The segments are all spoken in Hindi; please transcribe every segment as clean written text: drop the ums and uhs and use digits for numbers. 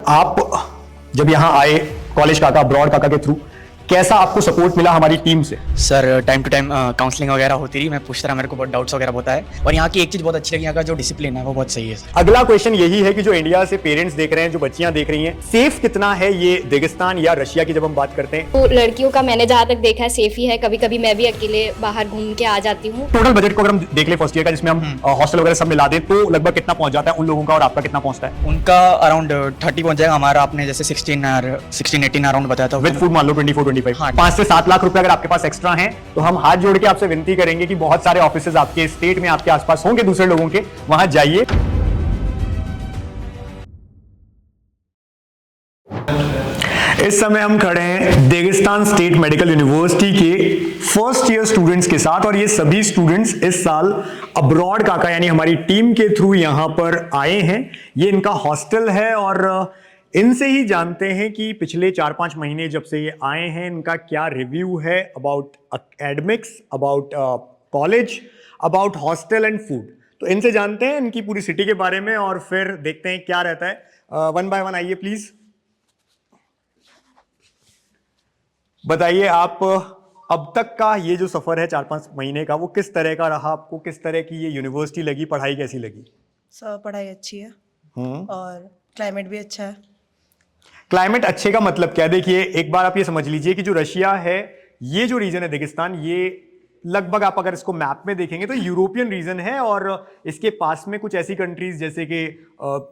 आप जब यहाँ आए कॉलेज काका अब्रॉड काका के थ्रू, कैसा आपको सपोर्ट मिला हमारी टीम से? Sir time to time counselling वगैरह होती रही, मैं पूछता रहा, मेरे को बहुत डाउट्स वगैरह होता है। और यहाँ की एक चीज़ बहुत अच्छी लगी, यहाँ का जो डिसिप्लिन है वो बहुत सही है सर। अगला क्वेश्चन यही है कि जो इंडिया से पेरेंट्स देख रहे हैं, जो बच्चियां देख रही हैं, सेफ कितना है ये दागिस्तान या रशिया की जब हम बात करते हैं? तो लड़कियों का मैंने जहाँ तक देखा है सेफ ही है। कभी कभी मैं भी अकेले बाहर घूम के आ जाती हूँ। टोटल बजट को अगर हम देख ले फर्स्ट ईयर का, जिसमें हम हॉस्टल वगैरह सब मिला दें, तो लगभग कितना पहुंच जाता है उन लोगों का और आपका कितना पहुंचता है? उनका अराउंड 30 पहुंच जाएगा, हमारा आपने जैसे 16-18 अराउंड बताया था। विद फूड मान लो 24-25। हाँ। 5 से 7 लाख रुपए अगर आपके पास एक्स्ट्रा हैं, तो हम हाथ जोड़ के आपसे विनती करेंगे कि बहुत सारे ऑफिसेज आपके स्टेट में आपके आसपास होंगे दूसरे लोगों के, वहां जाइए। इस समय हम खड़े हैं दागिस्तान स्टेट मेडिकल यूनिवर्सिटी के फर्स्ट ईयर स्टूडेंट्स के साथ, और ये सभी स्टूडेंट्स इस साल अब्रॉड काका यानी हमारी टीम के थ्रू यहां पर आए हैं। ये इनका हॉस्टल है और इनसे ही जानते हैं कि पिछले 4-5 महीने जब से ये आए हैं, इनका क्या रिव्यू है about academics, about college, about hostel and food. तो इनसे जानते हैं इनकी पूरी सिटी के बारे में और फिर देखते हैं क्या रहता है। वन बाय वन आइए प्लीज, बताइए आप अब तक का ये जो सफर है 4-5 महीने का, वो किस तरह का रहा आपको? किस तरह की ये यूनिवर्सिटी लगी, पढ़ाई कैसी लगी? सब पढ़ाई अच्छी है और क्लाइमेट भी अच्छा है। क्लाइमेट अच्छे का मतलब क्या है? देखिए एक बार आप ये समझ लीजिए कि जो रशिया है, ये जो रीजन है दागिस्तान, ये लगभग आप अगर इसको मैप में देखेंगे तो यूरोपियन रीजन है, और इसके पास में कुछ ऐसी कंट्रीज जैसे कि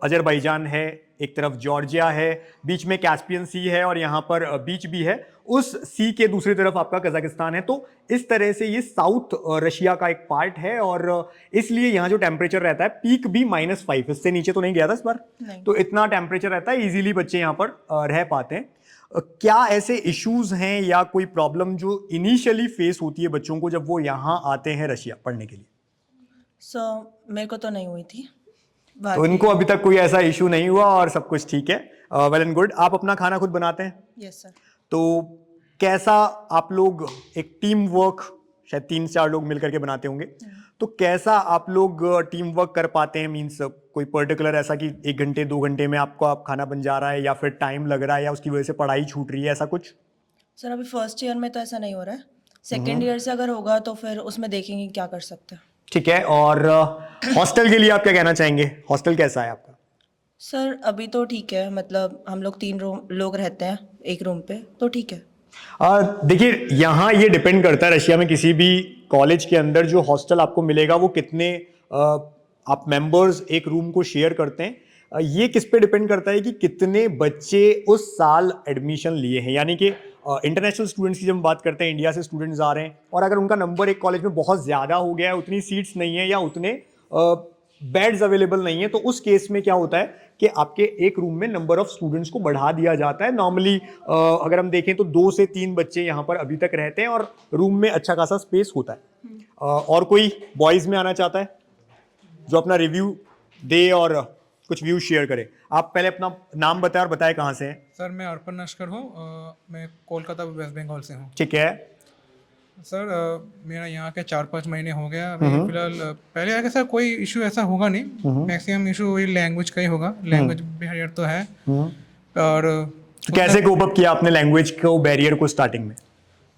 अजरबैजान है, एक तरफ जॉर्जिया है, बीच में कैस्पियन सी है और यहाँ पर बीच भी है। उस सी के दूसरी तरफ आपका कजाकिस्तान है। तो इस तरह से ये साउथ रशिया का एक पार्ट है, और इसलिए यहाँ जो टेम्परेचर रहता है, पीक भी -5, इससे नीचे तो नहीं गया था इस बार, तो इतना टेम्परेचर रहता है, इजीली बच्चे यहाँ पर रह पाते हैं। क्या ऐसे इश्यूज हैं या कोई प्रॉब्लम जो इनिशियली फेस होती है बच्चों को जब वो यहाँ आते हैं रशिया पढ़ने के लिए? मेरे को तो नहीं हुई थी। तो इनको अभी तक कोई ऐसा इशू नहीं हुआ और सब कुछ ठीक है। Well and good. आप अपना खाना खुद बनाते हैं? Yes sir. तो कैसा आप लोग एक टीम वर्क, शायद 3-4 लोग मिलकर के बनाते होंगे, तो कैसा आप लोग टीम वर्क कर पाते हैं? मीन्स कोई पर्टिकुलर ऐसा कि 1 घंटे 2 घंटे में आपको आप खाना बन जा रहा है, या फिर टाइम लग रहा है, या उसकी वजह से पढ़ाई छूट रही है, ऐसा कुछ? सर अभी फर्स्ट ईयर में तो ऐसा नहीं हो रहा है। सेकेंड ईयर से अगर होगा तो फिर उसमें देखेंगे क्या कर सकते हैं। ठीक है। और हॉस्टल के लिए आप क्या कहना चाहेंगे? हॉस्टल कैसा है आपका? सर अभी तो ठीक है, मतलब हम लोग 3 लोग रहते हैं एक रूम पे, तो ठीक है। देखिए यहाँ ये डिपेंड करता है, रशिया में किसी भी कॉलेज के अंदर जो हॉस्टल आपको मिलेगा वो कितने आप मेंबर्स एक रूम को शेयर करते हैं, ये किस पे डिपेंड करता है कि कितने बच्चे उस साल एडमिशन लिए हैं। यानी कि इंटरनेशनल स्टूडेंट्स की जब हम बात करते हैं, इंडिया से स्टूडेंट्स आ रहे हैं और अगर उनका नंबर एक कॉलेज में बहुत ज़्यादा हो गया है, उतनी सीट्स नहीं है या उतने बेड्स अवेलेबल नहीं है, तो उस केस में क्या होता है कि आपके एक रूम में नंबर ऑफ स्टूडेंट्स को बढ़ा दिया जाता है। नॉर्मली अगर हम देखें तो 2 से 3 बच्चे यहाँ पर अभी तक रहते हैं और रूम में अच्छा खासा स्पेस होता है। और कोई बॉयज़ में आना चाहता है जो अपना रिव्यू दे और कुछ व्यूज शेयर करे? आप पहले अपना नाम बताएं और बताएं कहाँ से हैं। सर मैं अर्पण नस्कर हूँ, मैं कोलकाता वेस्ट बंगाल से हूँ। ठीक है सर मेरा यहाँ के 4-5 महीने हो गया अभी फिलहाल। पहले आके सर कोई इशू ऐसा होगा नहीं, मैक्सिमम इशू वही लैंग्वेज का ही होगा। लैंग्वेज बैरियर तो है। और तो कैसे कोप अप किया आपने लैंग्वेज को बैरियर को स्टार्टिंग में?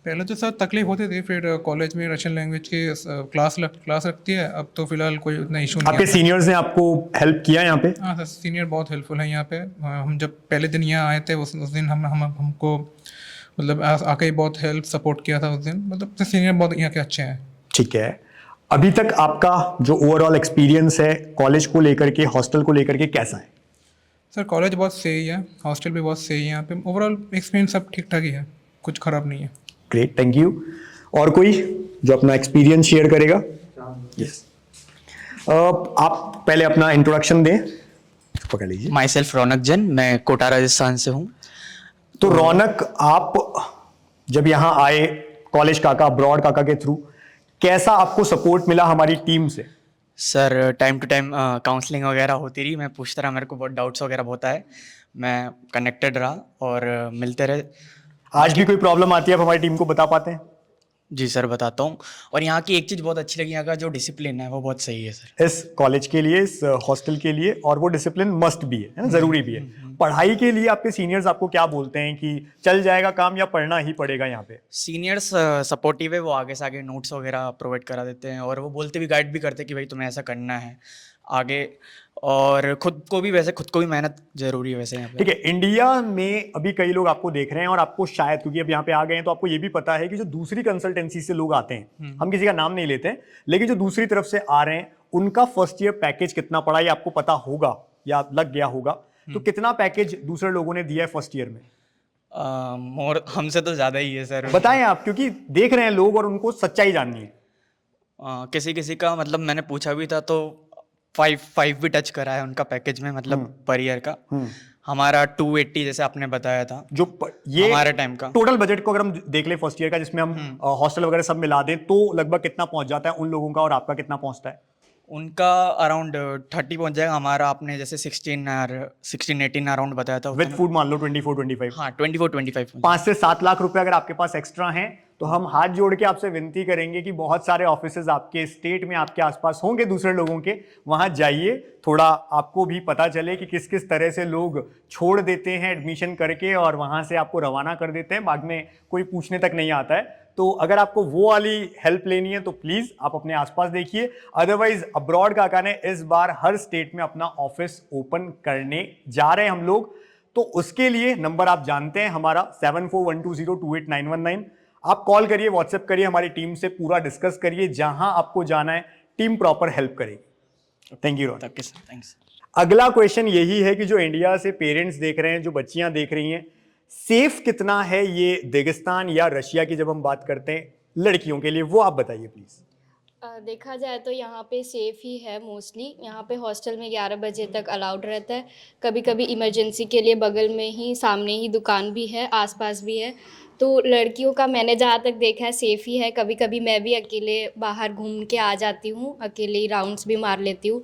पहले तो सर तकलीफ होती थी, फिर कॉलेज में रशियन लैंग्वेज की क्लास रखती है। अब तो फिलहाल कोई उतना इशू नहीं। आपके सीनियर्स ने आपको हेल्प किया यहाँ पे? हाँ सर, सीनियर बहुत हेल्पफुल है यहाँ पे। हम जब पहले दिन यहाँ आए थे उस दिन हमको मतलब आके ही बहुत हेल्प सपोर्ट किया था उस दिन। मतलब सीनियर बहुत यहाँ के अच्छे हैं। ठीक है। अभी तक आपका जो ओवरऑल एक्सपीरियंस है कॉलेज को लेकर के, हॉस्टल को लेकर के, कैसा है? सर कॉलेज बहुत सही है, हॉस्टल भी बहुत सही है। यहाँ पे ओवरऑल एक्सपीरियंस सब ठीक ठाक ही है, कुछ ख़राब नहीं है। Great, thank you. और कोई जो अपना एक्सपीरियंस शेयर करेगा? यस। आप पहले अपना इंट्रोडक्शन दें, पकड़ लीजिए। माई सेल्फ रौनक जैन, मैं कोटा राजस्थान से हूँ। तो रौनक, आप जब यहाँ आए कॉलेज काका अब्रॉड काका के थ्रू, कैसा आपको सपोर्ट मिला हमारी टीम से? Sir time to time counselling वगैरह होती रही, मैं पूछता रहा, मेरे को बहुत डाउट्स वगैरह होता है। मैं कनेक्टेड रहा और मिलते रहे। आज भी कोई प्रॉब्लम आती है आप हमारी टीम को बता पाते हैं? जी सर बताता हूँ। और यहाँ की एक चीज़ बहुत अच्छी लगी, यहाँ का जो डिसिप्लिन है वो बहुत सही है सर। इस कॉलेज के लिए, इस हॉस्टल के लिए, और वो डिसिप्लिन मस्ट भी है ना, जरूरी भी है। पढ़ाई के लिए आपके सीनियर्स आपको क्या बोलते हैं कि चल जाएगा काम या पढ़ना ही पड़ेगा यहाँ पे? सीनियर्स सपोर्टिव है, वो आगे से आगे नोट्स वगैरह प्रोवाइड करा देते हैं, और वो बोलते भी, गाइड भी करते हैं कि भाई तुम्हें ऐसा करना है आगे। और खुद को भी मेहनत जरूरी है वैसे यहाँ पे। ठीक है, इंडिया में अभी कई लोग आपको देख रहे हैं और आपको शायद, क्योंकि अब यहाँ पे आ गए हैं तो आपको ये भी पता है कि जो दूसरी कंसल्टेंसी से लोग आते हैं, हम किसी का नाम नहीं लेते हैं, लेकिन जो दूसरी तरफ से आ रहे हैं उनका फर्स्ट ईयर पैकेज कितना पड़ा, ये आपको पता होगा या लग गया होगा। तो कितना पैकेज दूसरे लोगों ने दिया है फर्स्ट ईयर में? मोर हमसे तो ज़्यादा ही है सर। बताएं आप, क्योंकि देख रहे हैं लोग और उनको सच्चाई जाननी है। किसी का मतलब मैंने पूछा भी था तो 5 भी टच करा है उनका पैकेज में, मतलब पर ईयर का। हमारा 280 जैसे आपने बताया था ये हमारे टाइम का टोटल बजट को अगर हम देख ले फर्स्ट ईयर का, जिसमें हम हॉस्टल वगैरह सब मिला दें, तो लगभग कितना पहुंच जाता है उन लोगों का, और आपका कितना पहुंचता है? उनका अराउंड 30 पहुंच जाएगा। हमारा आपने जैसे 16-18 अराउंड बताया था, विद फूड मान लो 24-25। हाँ 24-25। 5 से 7 लाख रुपए अगर आपके पास एक्स्ट्रा हैं तो हम हाथ जोड़ के आपसे विनती करेंगे कि बहुत सारे ऑफिसेज आपके स्टेट में, आपके आसपास होंगे दूसरे लोगों के, वहां जाइए, थोड़ा आपको भी पता चले कि किस किस तरह से लोग छोड़ देते हैं एडमिशन करके और वहां से आपको रवाना कर देते हैं, बाद में कोई पूछने तक नहीं आता है। तो अगर आपको वो वाली हेल्प लेनी है तो प्लीज आप अपने आसपास देखिए। अदरवाइज अब्रॉड काका ने इस बार हर स्टेट में अपना ऑफिस ओपन करने जा रहे हैं हम लोग, तो उसके लिए नंबर आप जानते हैं हमारा 7412028919। आप कॉल करिए, व्हाट्सएप करिए, हमारी टीम से पूरा डिस्कस करिए, जहां आपको जाना है टीम प्रॉपर हेल्प करेगी। Thank you. थैंक्स। अगला क्वेश्चन यही है कि जो इंडिया से पेरेंट्स देख रहे हैं, जो बच्चियां देख रही हैं, सेफ कितना है ये दागिस्तान या रशिया की जब हम बात करते हैं लड़कियों के लिए, वो आप बताइए प्लीज। देखा जाए तो यहाँ पे सेफ़ ही है मोस्टली। यहाँ पे हॉस्टल में 11 बजे तक अलाउड रहता है। कभी कभी इमरजेंसी के लिए बगल में ही, सामने ही दुकान भी है, आसपास भी है। तो लड़कियों का मैंने जहाँ तक देखा है सेफ़ ही है। कभी कभी मैं भी अकेले बाहर घूम के आ जाती हूँ, अकेले ही राउंड्स भी मार लेती हूँ।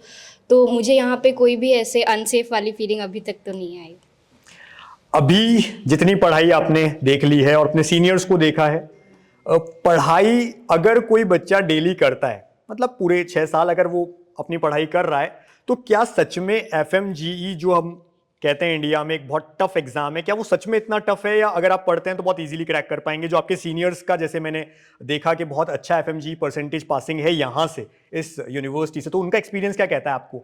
तो मुझे यहाँ पे कोई भी ऐसे अनसेफ वाली फीलिंग अभी तक तो नहीं आई। अभी जितनी पढ़ाई आपने देख ली है और अपने सीनियर्स को देखा है, पढ़ाई अगर कोई बच्चा डेली करता है, मतलब पूरे 6 साल अगर वो अपनी पढ़ाई कर रहा है, तो क्या सच में FMGE जो हम कहते हैं इंडिया में एक बहुत टफ एग्जाम है, क्या वो सच में इतना टफ है, या अगर आप पढ़ते हैं तो बहुत इजीली क्रैक कर पाएंगे? जो आपके सीनियर्स का, जैसे मैंने देखा कि बहुत अच्छा FMGE परसेंटेज पासिंग है यहाँ से, इस यूनिवर्सिटी से, तो उनका एक्सपीरियंस क्या कहता है आपको?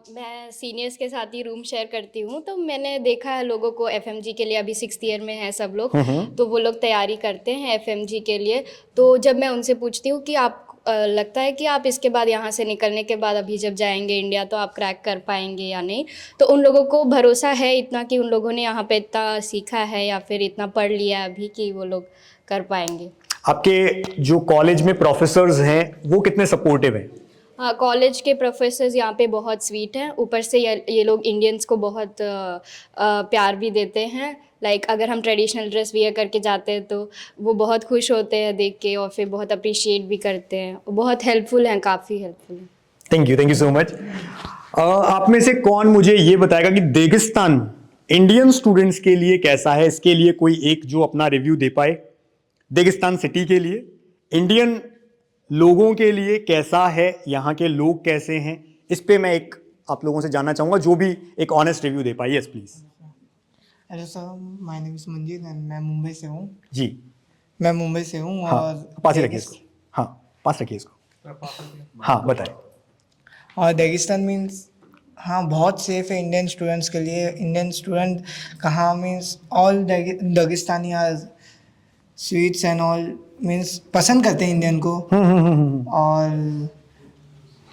मैं सीनियर्स के साथ ही रूम शेयर करती हूँ, तो मैंने देखा है लोगों को FMG के लिए, अभी 6th ईयर में है सब लोग, तो वो लोग तैयारी करते हैं FMG के लिए। तो जब मैं उनसे पूछती हूँ कि आप लगता है कि आप इसके बाद, यहाँ से निकलने के बाद अभी जब जाएंगे इंडिया, तो आप क्रैक कर पाएंगे या नहीं, तो उन लोगों को भरोसा है इतना कि उन लोगों ने यहाँ पे इतना सीखा है या फिर इतना पढ़ लिया है अभी कि वो लोग कर पाएंगे। आपके जो कॉलेज में प्रोफेसर्स हैं वो कितने सपोर्टिव हैं? हाँ, कॉलेज के प्रोफेसर्स यहाँ पे बहुत स्वीट हैं। ऊपर से ये लोग इंडियंस को बहुत प्यार भी देते हैं। लाइक अगर हम ट्रेडिशनल ड्रेस वियर करके जाते हैं तो वो बहुत खुश होते हैं देख के, और फिर बहुत अप्रिशिएट भी करते हैं। बहुत हेल्पफुल हैं, काफ़ी हेल्पफुल हैं। Thank you so much. आप में से कौन मुझे ये बताएगा कि दागिस्तान इंडियन स्टूडेंट्स के लिए कैसा है? इसके लिए कोई एक जो अपना रिव्यू दे पाए। दागिस्तान सिटी के लिए, इंडियन लोगों के लिए कैसा है, यहाँ के लोग कैसे हैं, इस पे मैं एक आप लोगों से जानना चाहूँगा, जो भी एक ऑनेस्ट रिव्यू दे पाए। Yes please. Hello sir, my name is Manjeet and मैं मुंबई से हूँ। जी, मैं मुंबई से हूँ। हाँ, और पास ही रखिए इसको। हाँ, पास रखिए इसको। हाँ, बताएं। और दागिस्तान मीन्स हाँ बहुत सेफ है इंडियन स्टूडेंट्स के लिए। इंडियन स्टूडेंट कहाँ means all Dagestani are sweets and all, means पसंद करते हैं इंडियन को। और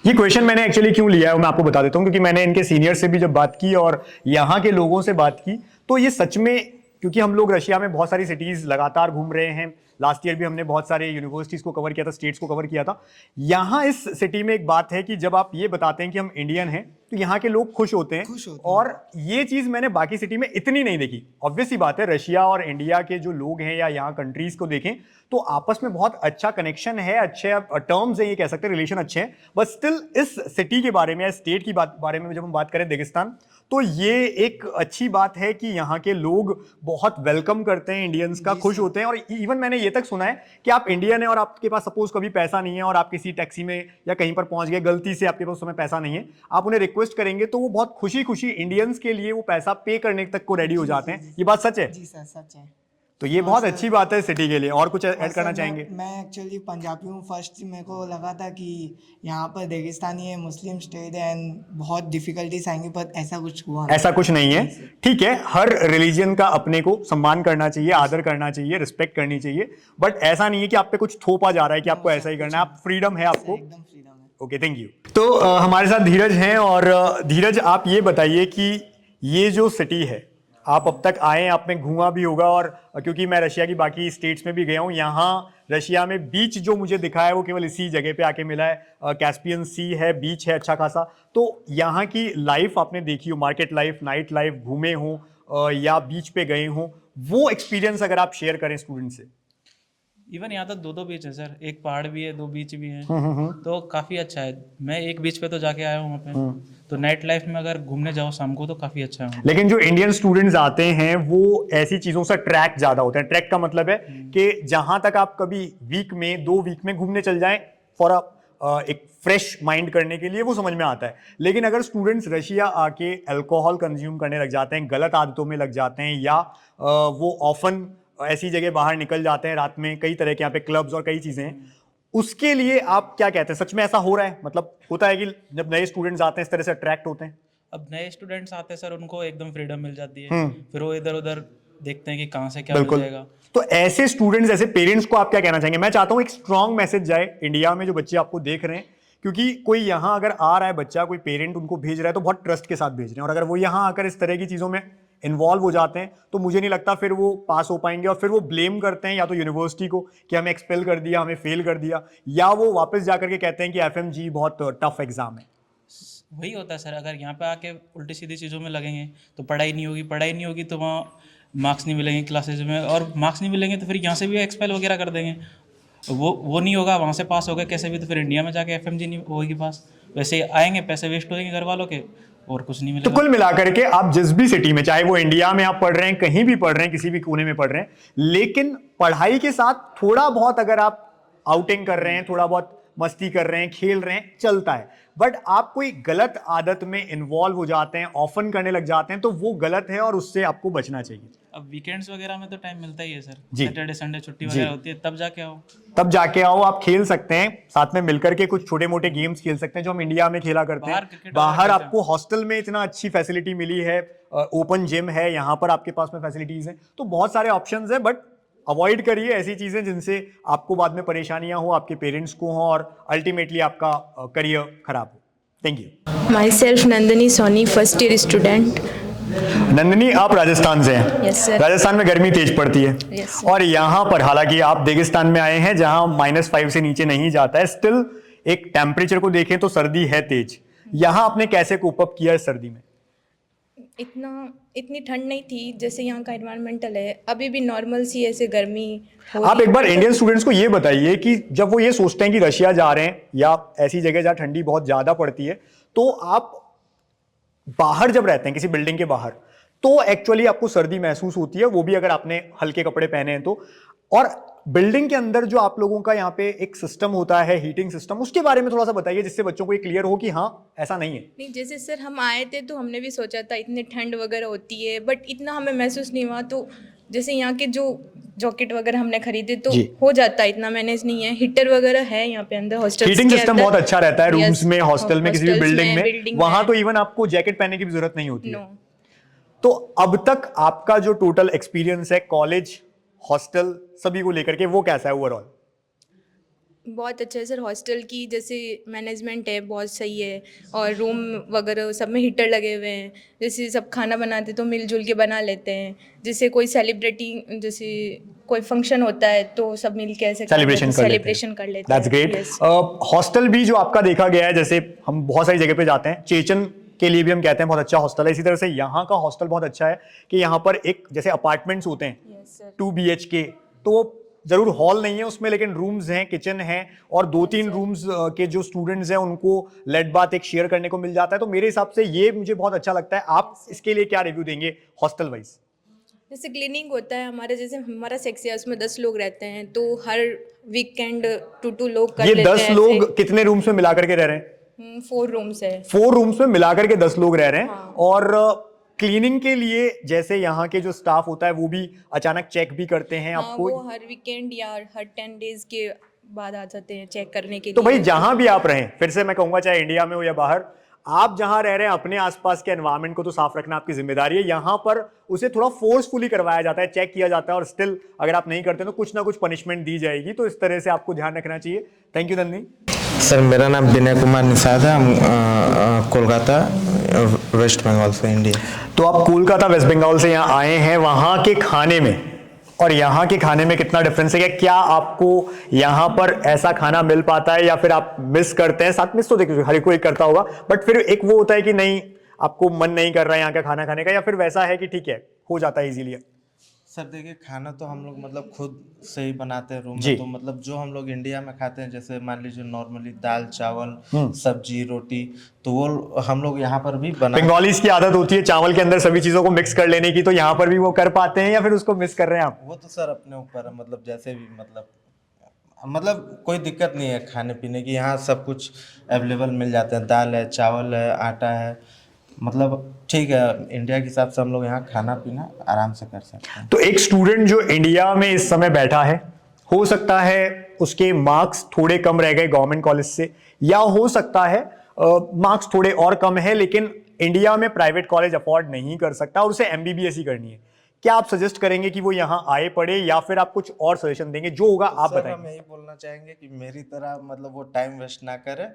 ये क्वेश्चन मैंने एक्चुअली क्यों लिया है मैं आपको बता देता हूँ, क्योंकि मैंने इनके सीनियर से भी जब बात की और यहाँ के लोगों से बात की, तो ये सच में, क्योंकि हम लोग रशिया में बहुत सारी सिटीज़ लगातार घूम रहे हैं, लास्ट ईयर भी हमने बहुत सारे यूनिवर्सिटीज़ को कवर किया था, स्टेट्स को कवर किया था। यहाँ इस सिटी में एक बात है कि जब आप ये बताते हैं कि हम इंडियन हैं, तो यहाँ के लोग खुश होते हैं। और ये चीज़ मैंने बाकी सिटी में इतनी नहीं देखी। ऑब्वियस सी बात है, रशिया और इंडिया के जो लोग हैं या यहाँ कंट्रीज़ को देखें तो आपस में बहुत अच्छा कनेक्शन है, अच्छे टर्म्स हैं, ये कह सकते हैं, रिलेशन अच्छे हैं। बट स्टिल इस सिटी के बारे में, स्टेट की बारे में जब हम बात करें दागिस्तान, तो ये एक अच्छी बात है कि यहाँ के लोग बहुत वेलकम करते हैं इंडियंस का, खुश होते हैं। और इवन मैंने ये ये तक सुना है कि आप इंडियन है और आपके पास सपोज कभी पैसा नहीं है और आप किसी टैक्सी में या कहीं पर पहुंच गए, गलती से आपके पास उस समय पैसा नहीं है, आप उन्हें रिक्वेस्ट करेंगे तो वो बहुत खुशी खुशी इंडियंस के लिए वो पैसा पे करने तक को रेडी हो जाते हैं। ये बात सच है? जी सर, सच है। तो ये बहुत अच्छी बात है सिटी के लिए। और कुछ ऐड करना सर, चाहेंगे? मैं एक्चुअली पंजाबी हूँ। फर्स्ट मेरे को लगा था कि यहाँ पर रेगिस्तानी है, मुस्लिम स्टेट है एंड बहुत डिफिकल्टीज आएंगी, पर ऐसा कुछ हुआ नहीं। ऐसा कुछ नहीं है, ठीक है। हर रिलीजन का अपने को सम्मान करना चाहिए, आदर करना चाहिए, रिस्पेक्ट करनी चाहिए, बट ऐसा नहीं है कि आप पे कुछ थोपा जा रहा है कि आपको ऐसा ही करना है। आप फ्रीडम है आपको। एकदम फ्रीडम है। Okay, thank you. तो हमारे साथ धीरज हैं और धीरज आप ये बताइए कि ये जो सिटी है, आप अब तक आए, आपने घूमा भी होगा, और क्योंकि मैं रशिया की बाकी स्टेट्स में भी गया हूँ, यहाँ रशिया में बीच जो मुझे दिखा है वो केवल इसी जगह पे आके मिला है। कैस्पियन सी है, बीच है अच्छा खासा। तो यहाँ की लाइफ आपने देखी हो, मार्केट लाइफ, नाइट लाइफ, घूमे हो या बीच पे गए हो, वो एक्सपीरियंस अगर आप शेयर करें स्टूडेंट से। इवन यहाँ तो दो बीच है सर, एक पहाड़ भी है, 2 बीच भी हैं, तो काफ़ी अच्छा है। मैं एक बीच पे तो जाके आया हूँ वहाँ पे, तो नाइट लाइफ में अगर घूमने जाओ शाम को तो काफ़ी अच्छा है। लेकिन जो इंडियन स्टूडेंट्स आते हैं वो ऐसी चीज़ों से ट्रैक ज़्यादा होते हैं। ट्रैक का मतलब है कि जहाँ तक आप कभी वीक में 2 वीक में घूमने चल जाएं फॉर एक फ्रेश माइंड करने के लिए, वो समझ में आता है। लेकिन अगर स्टूडेंट्स रशिया आके अल्कोहल कंज्यूम करने लग जाते हैं, गलत आदतों में लग जाते हैं, या वो ऑफन ऐसी जगह बाहर निकल जाते हैं रात में, कई तरह के यहाँ पे क्लब्स और कई चीजें हैं, उसके लिए आप क्या कहते हैं? सच में ऐसा हो रहा है? मतलब होता है कि जब नए स्टूडेंट्स आते हैं इस तरह से अट्रैक्ट होते हैं? अब नए स्टूडेंट्स आते हैं सर, उनको एकदम फ्रीडम मिल जाती है, फिर वो इधर उधर देखते हैं कि कहाँ से क्या मिल जाएगा। तो ऐसे स्टूडेंट्स, ऐसे पेरेंट्स को आप क्या कहना चाहेंगे? मैं चाहता हूँ एक स्ट्रांग मैसेज जाए इंडिया में जो बच्चे आपको देख रहे हैं, क्योंकि कोई यहाँ अगर आ रहा है बच्चा, कोई पेरेंट उनको भेज रहा है तो बहुत ट्रस्ट के साथ भेज रहे हैं, और अगर वो यहाँ आकर इस तरह की चीज़ों में इन्वॉल्व हो जाते हैं तो मुझे नहीं लगता फिर वो पास हो पाएंगे, और फिर वो ब्लेम करते हैं या तो यूनिवर्सिटी को कि हमें एक्सपेल कर दिया, हमें फेल कर दिया, या वो वापस जाकर के कहते हैं कि एफएमजी बहुत टफ एग्जाम है। वही होता है सर, अगर यहाँ पे आके उल्टी सीधी चीज़ों में लगेंगे तो पढ़ाई नहीं होगी तो वहाँ मार्क्स नहीं मिलेंगे क्लासेज में, और मार्क्स नहीं मिलेंगे तो फिर यहाँ से भी एक्सपेल वगैरह कर देंगे। वो नहीं होगा, वहाँ से पास हो गए कैसे भी, तो फिर इंडिया में जाके एफएमजी नहीं होगी पास, वैसे आएंगे, पैसे वेस्ट होंगे घर वालों के और कुछ नहीं मिलेगा। तो कुल मिलाकर के आप जिस भी सिटी में, चाहे वो इंडिया में आप पढ़ रहे हैं, कहीं भी पढ़ रहे हैं, किसी भी कोने में पढ़ रहे हैं, लेकिन पढ़ाई के साथ थोड़ा बहुत अगर आप आउटिंग कर रहे हैं, थोड़ा बहुत मस्ती कर रहे हैं, खेल रहे हैं, चलता है। बट आप कोई गलत आदत में इन्वॉल्व हो जाते हैं, ऑफन करने लग जाते हैं, तो वो गलत है और उससे आपको बचना चाहिए। अब वीकेंड्स वगैरह में तो टाइम मिलता ही है सर, जी। सैटरडे संडे छुट्टी वगैरह होती है, तब जाके आओ, आप खेल सकते हैं, साथ में मिलकर के कुछ छोटे मोटे गेम्स खेल सकते हैं जो हम इंडिया में खेला करते हैं। बाहर आपको हॉस्टल में इतना अच्छी फैसिलिटी मिली है, ओपन जिम है, यहाँ पर आपके पास में फैसिलिटीज हैं, तो बहुत सारे ऑप्शंस हैं। बट अवॉइड करिए ऐसी चीजें जिनसे आपको बाद में परेशानियां हो, आपके पेरेंट्स को हो, और अल्टीमेटली आपका करियर खराब हो। Thank you. Myself Nandini Soni, first year student. Nandini, आप राजस्थान से हैं? Yes, sir. राजस्थान में गर्मी तेज पड़ती है। Yes, sir. और यहाँ पर हालांकि आप रेगिस्तान में आए हैं जहाँ -5 से नीचे नहीं जाता है, स्टिल एक टेम्परेचर को देखें तो सर्दी है तेज। यहाँ आपने कैसे कोप अप किया है सर्दी में? इतनी ठंड नहीं थी जैसे यहाँ का एनवायरमेंटल है, अभी भी नॉर्मल सी ऐसे गर्मी हो आप रही एक बार है। इंडियन स्टूडेंट्स को ये बताइए कि जब वो ये सोचते हैं कि रशिया जा रहे हैं या ऐसी जगह जहाँ ठंडी बहुत ज्यादा पड़ती है, तो आप बाहर जब रहते हैं किसी बिल्डिंग के बाहर, तो एक्चुअली आपको सर्दी महसूस होती है, वो भी अगर आपने हल्के कपड़े पहने हैं तो। और बिल्डिंग के अंदर जो आप लोगों का यहाँ पे एक सिस्टम होता है, हीटिंग सिस्टम, उसके बारे में थोड़ा सा बताइए जिससे बच्चों को ये क्लियर हो कि हाँ ऐसा नहीं है। नहीं, जैसे सर हम आए थे तो हमने भी सोचा था इतनी ठंड वगैरह होती है, बट इतना हमें महसूस नहीं हुआ। तो जैसे यहाँ के जो जैकेट वगैरह हमने खरीदे तो हो जाता है, इतना मैनेज नहीं है। हीटर वगैरह है यहाँ पे अंदर हॉस्टल, हीटिंग सिस्टम बहुत अच्छा रहता है रूम्स में, हॉस्टल में, किसी भी बिल्डिंग में, वहां तो इवन आपको जैकेट पहनने की भी जरूरत नहीं होती है। तो अब तक आपका जो टोटल एक्सपीरियंस है कॉलेज, हॉस्टल, सभी को लेकर के, वो कैसा है ओवरऑल? बहुत अच्छा है सर। हॉस्टल की जैसे मैनेजमेंट है बहुत सही है, और रूम वगैरह सब में हीटर लगे हुए हैं। जैसे सब खाना बनाते तो मिलजुल के बना लेते हैं। जैसे कोई सेलिब्रेटिंग, जैसे कोई फंक्शन होता है तो सब मिल के ऐसे सेलिब्रेशन कर लेते हैं। That's great. हॉस्टल भी जो आपका देखा गया है, जैसे हम बहुत सारी जगह पे जाते हैं, चेचन के लिए भी हम कहते हैं बहुत अच्छा हॉस्टल है, इसी तरह से यहाँ का हॉस्टल बहुत अच्छा है कि यहाँ पर एक जैसे अपार्टमेंट्स होते हैं 2 BHK, तो वो जरूर हॉल नहीं है उसमें, लेकिन रूम्स हैं, किचन है, और 2-3 रूम्स के जो स्टूडेंट्स हैं उनको लेट बाथ एक शेयर करने को मिल जाता है। तो मेरे हिसाब से ये मुझे बहुत अच्छा लगता है। आप इसके लिए क्या रिव्यू देंगे हॉस्टल वाइज? जैसे क्लीनिंग होता है हमारे, जैसे हमारा सेक्शन है उसमें 10 लोग रहते हैं, तो हर वीकेंड 2 लोग कर ये लेते 10 हैं लोग कितने रूम्स में मिला करके रह रहे हैं? 4 रूम्स है। 4 रूम्स में मिलाकर के 10 लोग रह रहे हैं। हाँ। और क्लीनिंग के लिए जैसे यहाँ के जो स्टाफ होता है वो भी अचानक चेक भी करते हैं हाँ, आपको? वो हर वीकेंड या हर 10 डेज के बाद आ जाते हैं चेक करने के तो लिए। भाई जहां भी आप रहें, फिर से मैं कहूंगा चाहे इंडिया में हो या बाहर, आप जहां रह रहे हैं अपने आसपास के एनवायरनमेंट को तो साफ रखना आपकी जिम्मेदारी है। यहां पर उसे थोड़ा फोर्सफुली करवाया जाता है, चेक किया जाता है, और स्टिल अगर आप नहीं करते तो कुछ ना कुछ पनिशमेंट दी जाएगी। तो इस तरह से आपको ध्यान रखना चाहिए। Thank you Nandi. सर मेरा नाम विनय कुमार निषाद है, हम कोलकाता वेस्ट बंगाल से, इंडिया। तो आप कोलकाता वेस्ट बंगाल से यहाँ आए हैं, वहां के खाने में और यहाँ के खाने में कितना डिफरेंस है? क्या आपको यहाँ पर ऐसा खाना मिल पाता है या फिर आप मिस करते हैं? साथ मिस तो देखिए हर कोई करता होगा, बट फिर एक वो होता है कि नहीं आपको मन नहीं कर रहा है यहाँ का खाना खाने का, या फिर वैसा है कि ठीक है हो जाता है इजीली? सर देखिए, खाना तो हम लोग मतलब खुद से ही बनाते हैं रूम जी। में, तो मतलब जो हम लोग इंडिया में खाते हैं, जैसे मान लीजिए नॉर्मली दाल चावल सब्जी रोटी, तो वो हम लोग यहाँ पर भी बना। बंगालीज की आदत होती है चावल के अंदर सभी चीजों को मिक्स कर लेने की, तो यहाँ पर भी वो कर पाते हैं या फिर उसको मिस कर रहे हैं आप? वो तो सर अपने ऊपर है, मतलब जैसे भी मतलब कोई दिक्कत नहीं है खाने पीने की, यहाँ सब कुछ अवेलेबल मिल जाते हैं, दाल है चावल है आटा है, मतलब ठीक है। इंडिया के हिसाब से हम लोग यहाँ खाना पीना आराम से कर सकते हैं। तो एक स्टूडेंट जो इंडिया में इस समय बैठा है, हो सकता है उसके मार्क्स थोड़े कम रह गए गवर्नमेंट कॉलेज से, या हो सकता है मार्क्स थोड़े और कम है लेकिन इंडिया में प्राइवेट कॉलेज अफोर्ड नहीं कर सकता और उसे एमबीबीएस ही करनी है। क्या आप सजेस्ट करेंगे कि वो यहाँ आए पढ़े, या फिर आप कुछ और सजेशन देंगे? जो होगा आप सर हम बताएंगे। यही बोलना चाहेंगे कि मेरी तरह मतलब वो टाइम वेस्ट ना करे,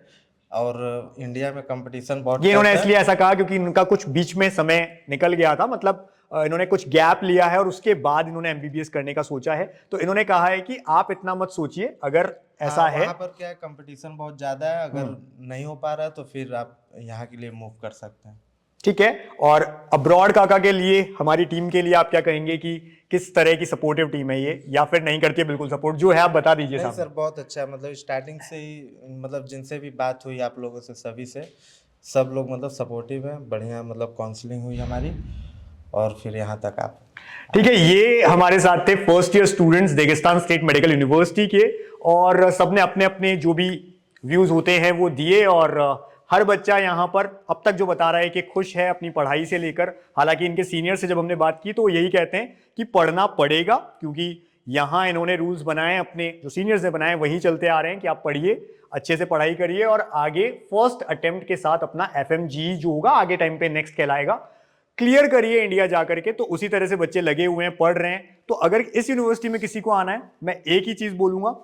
और इंडिया में कंपटीशन बहुत ये इन्होंने tough है। इसलिए ऐसा कहा क्योंकि इनका कुछ बीच में समय निकल गया था, मतलब इन्होंने कुछ गैप लिया है और उसके बाद इन्होंने एमबीबीएस करने का सोचा है। तो इन्होंने कहा है कि आप इतना मत सोचिए, अगर ऐसा हाँ, है। वहाँ पर क्या है, कंपटीशन बहुत ज्यादा है, अगर नहीं हो पा रहा है तो फिर आप यहाँ के लिए मूव कर सकते हैं। ठीक है। और अब्रॉड काका के लिए, हमारी टीम के लिए आप क्या कहेंगे कि किस तरह की सपोर्टिव टीम है ये, या फिर नहीं करती है बिल्कुल सपोर्ट? जो है आप बता दीजिए नहीं साहब। सर बहुत अच्छा है, मतलब स्टार्टिंग से ही मतलब जिनसे भी बात हुई आप लोगों से, सभी से, सब लोग मतलब सपोर्टिव है, बढ़िया मतलब काउंसलिंग हुई हमारी, और फिर यहाँ तक आप। ठीक है, ये हमारे साथ थे फर्स्ट ईयर स्टूडेंट्स रेगिस्तान स्टेट मेडिकल यूनिवर्सिटी के, और सबने अपने अपने जो भी व्यूज होते हैं वो दिए, और हर बच्चा यहाँ पर अब तक जो बता रहा है कि खुश है अपनी पढ़ाई से लेकर। हालांकि इनके सीनियर से जब हमने बात की तो वो यही कहते हैं कि पढ़ना पड़ेगा, क्योंकि यहाँ इन्होंने रूल्स बनाए, अपने जो सीनियर्स ने बनाए वही चलते आ रहे हैं कि आप पढ़िए, अच्छे से पढ़ाई करिए, और आगे फर्स्ट अटेम्प्ट के साथ अपना FMG जो होगा आगे टाइम पे नेक्स्ट कहलाएगा, क्लियर करिए इंडिया जाकर के। तो उसी तरह से बच्चे लगे हुए हैं, पढ़ रहे हैं। तो अगर इस यूनिवर्सिटी में किसी को आना है, मैं एक ही चीज बोलूंगा,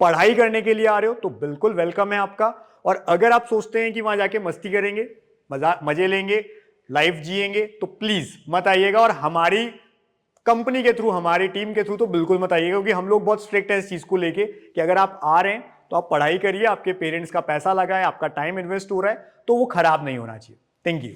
पढ़ाई करने के लिए आ रहे हो तो बिल्कुल वेलकम है आपका। और अगर आप सोचते हैं कि वहां जाके मस्ती करेंगे, मजे लेंगे, लाइफ जिएंगे, तो प्लीज मत आइएगा। और हमारी कंपनी के थ्रू, हमारी टीम के थ्रू तो बिल्कुल मत आइएगा, क्योंकि हम लोग बहुत स्ट्रिक्ट है इस चीज को लेके कि अगर आप आ रहे हैं तो आप पढ़ाई करिए, आपके पेरेंट्स का पैसा लगा है, आपका टाइम इन्वेस्ट हो रहा है, तो वो खराब नहीं होना चाहिए। Thank you.